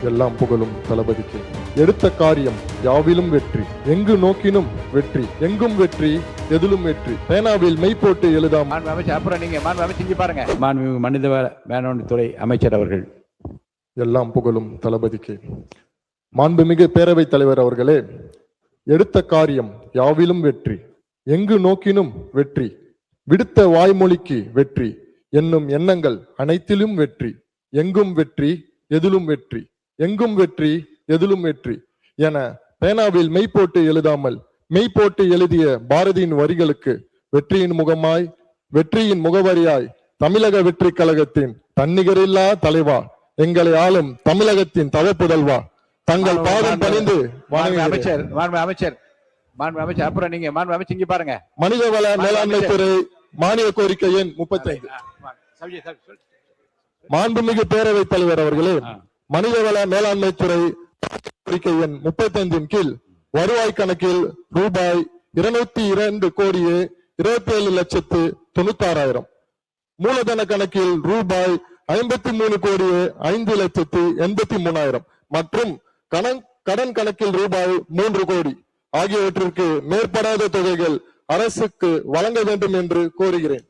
எல்லாம் புகழும் தளபதிக்கு. எடுத்த காரியம் யாவிலும் வெற்றி, எங்கு நோக்கினும் வெற்றி, எங்கும் வெற்றி, எதிலும் வெற்றி. பேனாவில் மெய் போட்டு எழுதாம். அப்புறம் நீங்க செஞ்சு பாருங்க. மனிதவள மேலாண்மைத்துறை அமைச்சர் அவர்கள். எல்லாம் புகழும் தளபதிக்கு. மாண்புமிகு பேரவைத் தலைவர் அவர்களே, எடுத்த காரியம் யாவிலும் வெற்றி, எங்கு நோக்கினும் வெற்றி, விடுத்த வாய்மொழிக்கு வெற்றி, என்னும் எண்ணங்கள் அனைத்திலும் வெற்றி, எங்கும் வெற்றி, எதிலும் வெற்றி, எங்கும் வெற்றி, எதிலும் வெற்றி என பேனாவில் மெய் போட்டு எழுதாமல் மெய் போட்டு எழுதிய பாரதியின் வரிகளுக்கு வெற்றியின் முகமாய், வெற்றியின் முகவரியாய் தமிழக வெற்றி கழகத்தின் தன்னிகரில்லா தலைவா, எங்களை ஆளும் தமிழகத்தின் தவப்புதல்வா, தங்கள் பாதம் பணிந்து அமைச்சர் அப்புறம் நீங்க செஞ்சு பாருங்க. மனிதவள மேலாண்மை துறை மானிய கோரிக்கை எண் 35. மாண்புமிகு பேரவைத் தலைவர் அவர்களே, மனிதவள மேலாண்மை துறை கோரிக்கை எண் 35 கீழ் வருவாய் கணக்கில் ரூபாய் 202,27,96,000, மூலதன கணக்கில் ரூபாய் 53,05,83,000 மற்றும் கடன் கணக்கில் ரூபாய் 3 கோடி ஆகியவற்றிற்கு மேற்படாத தொகைகள் அரசுக்கு வழங்க வேண்டும் என்று கோருகிறேன்.